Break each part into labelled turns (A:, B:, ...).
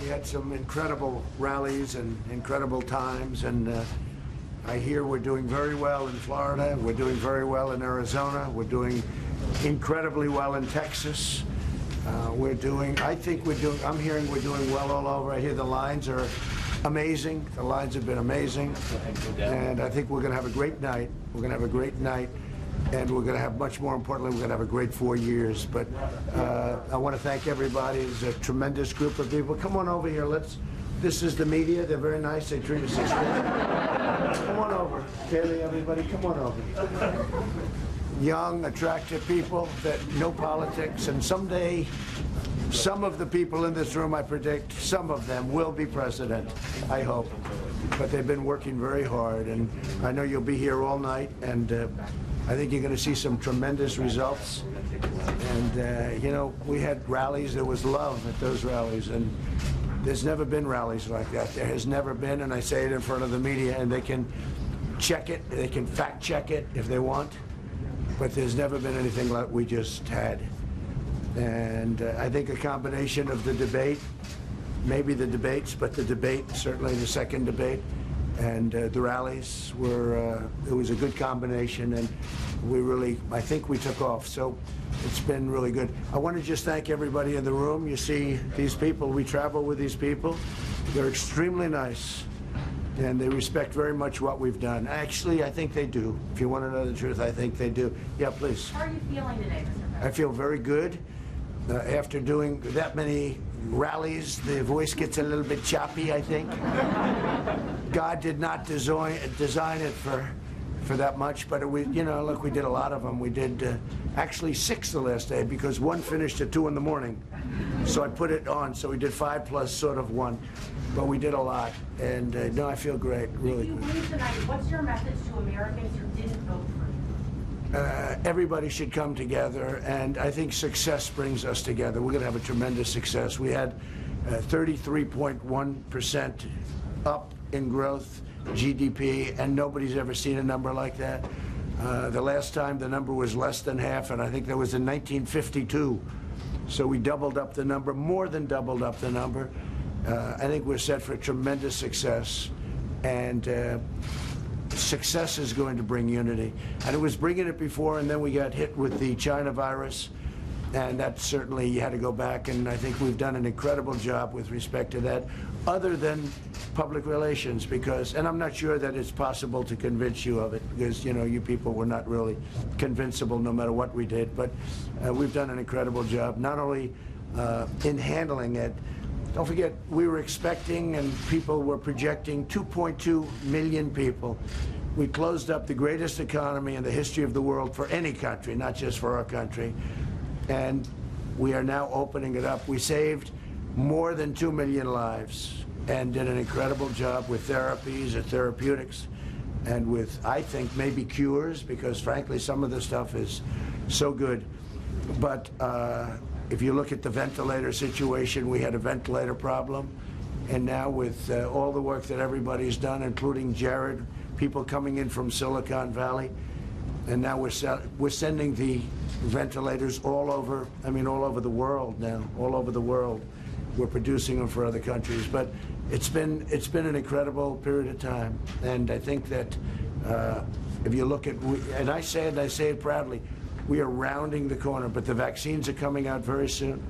A: We had some incredible rallies and incredible times, and I hear we're doing very well in Florida, we're doing very well in Arizona, we're doing incredibly well in Texas. I'm hearing we're doing well all over. I hear the lines are amazing. The lines have been amazing. And I think we're going to have a great night. We're going to have a great night. And we're going to have, much more importantly, we're going to have a great 4 years. But I want to thank everybody. It's a tremendous group of people. Come on over here. This is the media. They're very nice. They treat us as Come on over. Kaylee, everybody, come on over. Young, attractive people that know politics, and someday some of the people in this room, I predict, some of them will be president, I hope. But they've been working very hard, and I know you'll be here all night, and I think you're going to see some tremendous results. And, you know, we had rallies. There was love at those rallies, and there's never been rallies like that. There has never been, and I say it in front of the media, and they can check it, they can fact check it if they want. But there's never been anything like we just had. And I think a combination of the debate, maybe the debates, but the debate, certainly the second debate, and the rallies were, it was a good combination, and I think we took off. So it's been really good. I want to just thank everybody in the room. You see these people, we travel with these people. They're extremely nice. And they respect very much what we've done. Actually, I think they do. If you want to know the truth, I think they do. Yeah, please.
B: How are you feeling today, Mr. President?
A: I feel very good. After doing that many rallies, the voice gets a little bit choppy, I think. God did not design it for that much, but you know, look, we did a lot of them. We did actually 6 the last day, because one finished at 2 in the morning. So I put it on, so we did 5 plus sort of 1. But we did a lot, and no, I feel great, really good.
B: If you leave tonight, what's your message to Americans who didn't vote for you?
A: Everybody should come together, and I think success brings us together. We're going to have a tremendous success. We had 33.1% up in growth, GDP, and nobody's ever seen a number like that. The last time the number was less than half, and I think that was in 1952. So we doubled up the number, more than doubled up the number. I think we're set for tremendous success, and success is going to bring unity. And it was bringing it before, and then we got hit with the China virus, and that certainly you had to go back, and I think we've done an incredible job with respect to that, other than public relations, because, and I'm not sure that it's possible to convince you of it, because, you know, you people were not really convincible no matter what we did, but we've done an incredible job, not only in handling it. Don't forget, we were expecting, and people were projecting, 2.2 million people. We closed up the greatest economy in the history of the world for any country, not just for our country. And we are now opening it up. We saved more than 2 million lives and did an incredible job with therapies and therapeutics, and with, I think, maybe cures, because frankly, some of the stuff is so good. But if you look at the ventilator situation, we had a ventilator problem. And now with all the work that everybody's done, including Jared, people coming in from Silicon Valley, and now we're sending the ventilators all over, I mean, all over the world now, all over the world. We're producing them for other countries. But it's been an incredible period of time. And I think that if you look at, and I say it proudly, we are rounding the corner, but the vaccines are coming out very soon.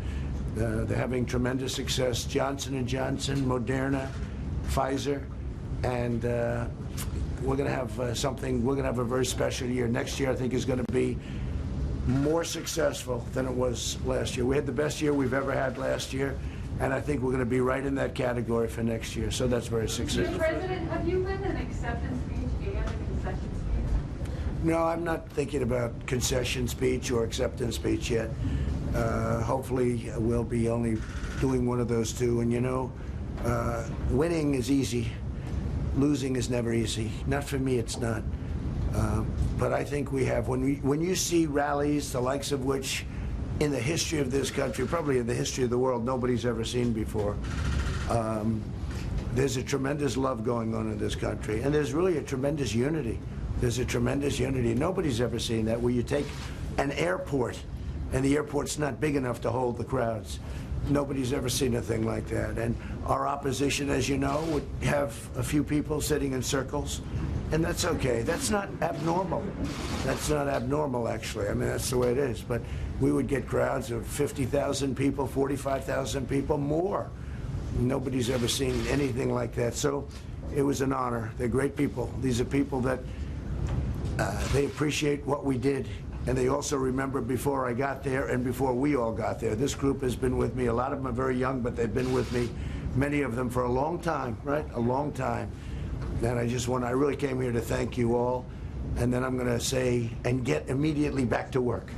A: They're having tremendous success. Johnson & Johnson, Moderna, Pfizer, and we're going to have we're going to have a very special year. Next year, I think, is going to be more successful than it was last year. We had the best year we've ever had last year, and I think we're going to be right in that category for next year. So that's very successful.
B: Mr. President, have you been an acceptance speech and a concession speech?
A: No, I'm not thinking about concession speech or acceptance speech yet. Hopefully, we'll be only doing one of those two. And you know, winning is easy. Losing is never easy. Not for me, it's not. But I think we have, when you see rallies, the likes of which in the history of this country, probably in the history of the world, nobody's ever seen before. There's a tremendous love going on in this country, and there's really a tremendous unity. There's a tremendous unity. Nobody's ever seen that, where you take an airport, and the airport's not big enough to hold the crowds. Nobody's ever seen a thing like that. And our opposition, as you know, would have a few people sitting in circles, and that's okay. That's not abnormal. That's not abnormal, actually. I mean, that's the way it is. But we would get crowds of 50,000 people, 45,000 people, more. Nobody's ever seen anything like that. So it was an honor. They're great people. These are people that they appreciate what we did, and they also remember before I got there and before we all got there. This group has been with me. A lot of them are very young, but they've been with me, many of them, for a long time, right? A long time. And I really came here to thank you all, and then I'm going to say, and get immediately back to work.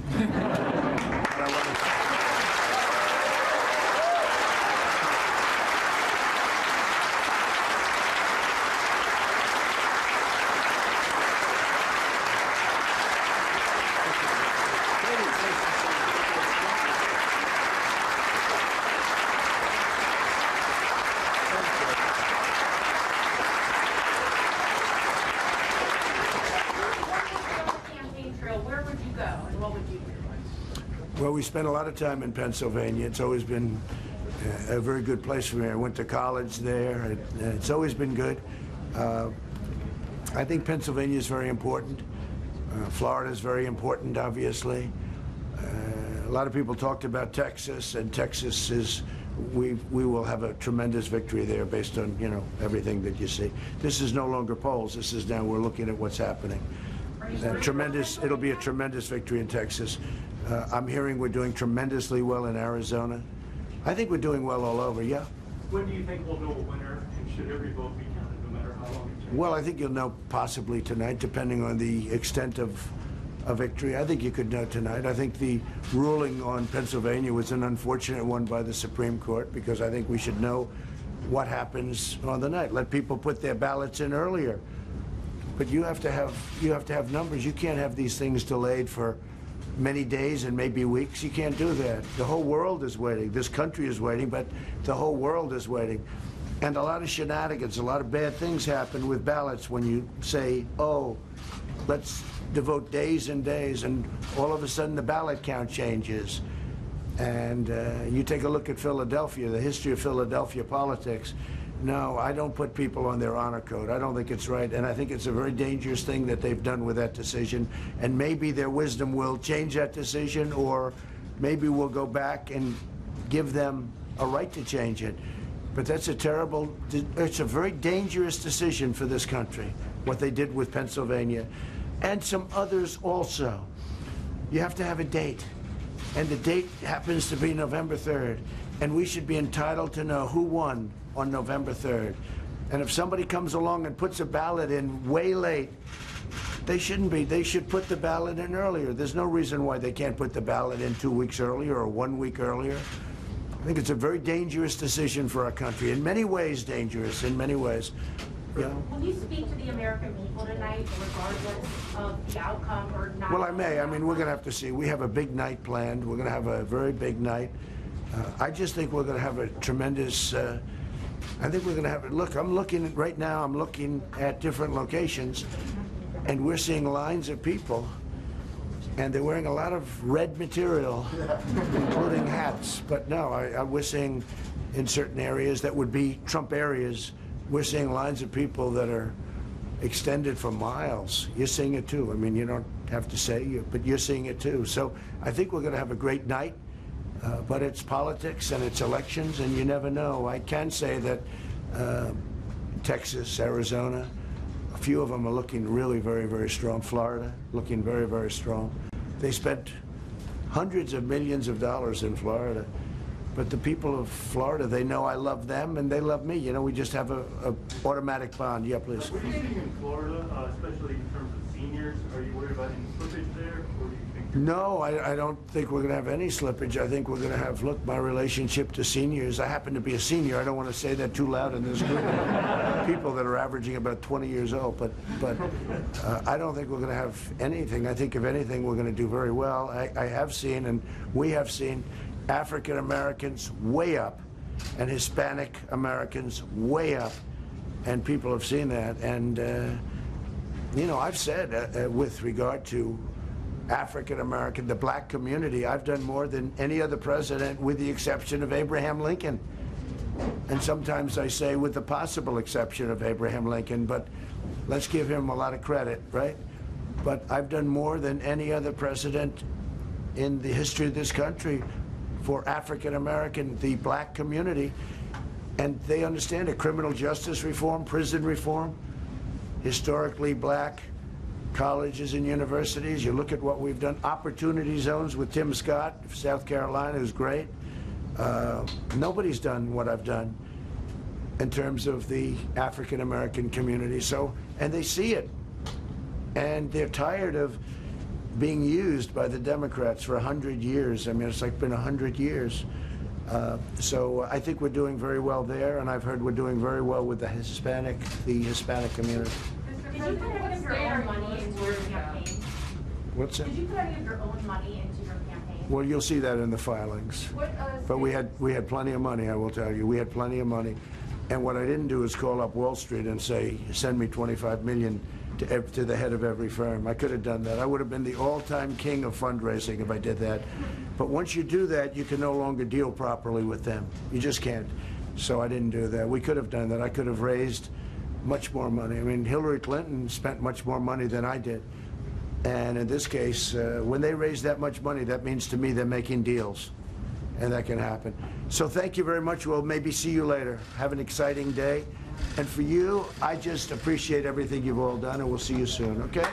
A: Well, we spent a lot of time in Pennsylvania. It's always been a very good place for me. I went to college there. It's always been good. I think Pennsylvania is very important. Florida is very important, obviously. A lot of people talked about Texas, and Texas is, we will have a tremendous victory there based on, you know, everything that you see. This is no longer polls. This is now we're looking at what's happening. It'll be a tremendous victory in Texas. I'm hearing we're doing tremendously well in Arizona. I think we're doing well all over, yeah.
C: When do you think we'll know a winner, and should every vote be counted, no matter how long it takes?
A: Well, I think you'll know possibly tonight, depending on the extent of a victory. I think you could know tonight. I think the ruling on Pennsylvania was an unfortunate one by the Supreme Court, because I think we should know what happens on the night. Let people put their ballots in earlier. But you have to have numbers. You can't have these things delayed for many days and maybe weeks. You can't do that. The whole world is waiting. This country is waiting, but the whole world is waiting. And a lot of shenanigans, a lot of bad things happen with ballots when you say, oh, let's devote days and days, and all of a sudden the ballot count changes. And you take a look at Philadelphia, the history of Philadelphia politics. No, I don't put people on their honor code. I don't think it's right, and I think it's a very dangerous thing that they've done with that decision. And maybe their wisdom will change that decision, or maybe we'll go back and give them a right to change it. But that's it's a very dangerous decision for this country, what they did with Pennsylvania, and some others also. You have to have a date, and the date happens to be November 3rd, and we should be entitled to know who won on November 3rd. And if somebody comes along and puts a ballot in way late, they shouldn't be. They should put the ballot in earlier. There's no reason why they can't put the ballot in 2 weeks earlier or 1 week earlier. I think it's a very dangerous decision for our country. In many ways dangerous, in many ways. Yeah.
B: Will you speak to the American people tonight, regardless of the outcome or not?
A: Well, I may. I mean, we're going to have to see. We have a big night planned. We're going to have a very big night. I just think we're going to have a tremendous... I think we're going to have it. Look, I'm looking at different locations, and we're seeing lines of people, and they're wearing a lot of red material, including hats. But no, we're seeing in certain areas that would be Trump areas, we're seeing lines of people that are extended for miles. You're seeing it too. I mean, you don't have to say, but you're seeing it too. So I think we're going to have a great night. But it's politics and it's elections, and you never know. I can say that Texas, Arizona, a few of them are looking really very, very strong. Florida, looking very, very strong. They spent hundreds of millions of dollars in Florida. But the people of Florida, they know I love them and they love me. You know, we just have a automatic bond. Yeah, please.
C: What are you seeing in Florida, especially in terms of seniors? Are you worried about any slippage there, or do you think?
A: No, I don't think we're going to have any slippage. I think we're going to have, look, my relationship to seniors. I happen to be a senior. I don't want to say that too loud in this group. People that are averaging about 20 years old. But I don't think we're going to have anything. I think, if anything, we're going to do very well. I have seen, and we have seen, African Americans way up, and Hispanic Americans way up, and people have seen that. And you know, I've said with regard to African American, the black community. I've done more than any other president, with the exception of Abraham Lincoln. And sometimes I say with the possible exception of Abraham Lincoln, but let's give him a lot of credit, right? But I've done more than any other president in the history of this country for African American, the black community. And they understand it. Criminal justice reform, prison reform, historically black colleges and universities. You look at what we've done. Opportunity zones with Tim Scott, South Carolina, who's great. Nobody's done what I've done in terms of the African American community. So, and they see it. And they're tired of being used by the Democrats for 100 years. I mean, it's like been 100 years. So I think we're doing very well there, and I've heard we're doing very well with the Hispanic community.
B: Did you put any of your own money into your campaign?
A: What's that?
B: Did you put any of your own money into your campaign?
A: Well, you'll see that in the filings. But we had plenty of money, I will tell you. We had plenty of money. And what I didn't do is call up Wall Street and say, send me $25 million to the head of every firm. I could have done that. I would have been the all-time king of fundraising if I did that. But once you do that, you can no longer deal properly with them. You just can't. So I didn't do that. We could have done that. I could have raised much more money. I mean, Hillary Clinton spent much more money than I did. And in this case, when they raise that much money, that means to me they're making deals. And that can happen. So thank you very much. We'll maybe see you later. Have an exciting day. And for you, I just appreciate everything you've all done, and we'll see you soon, okay?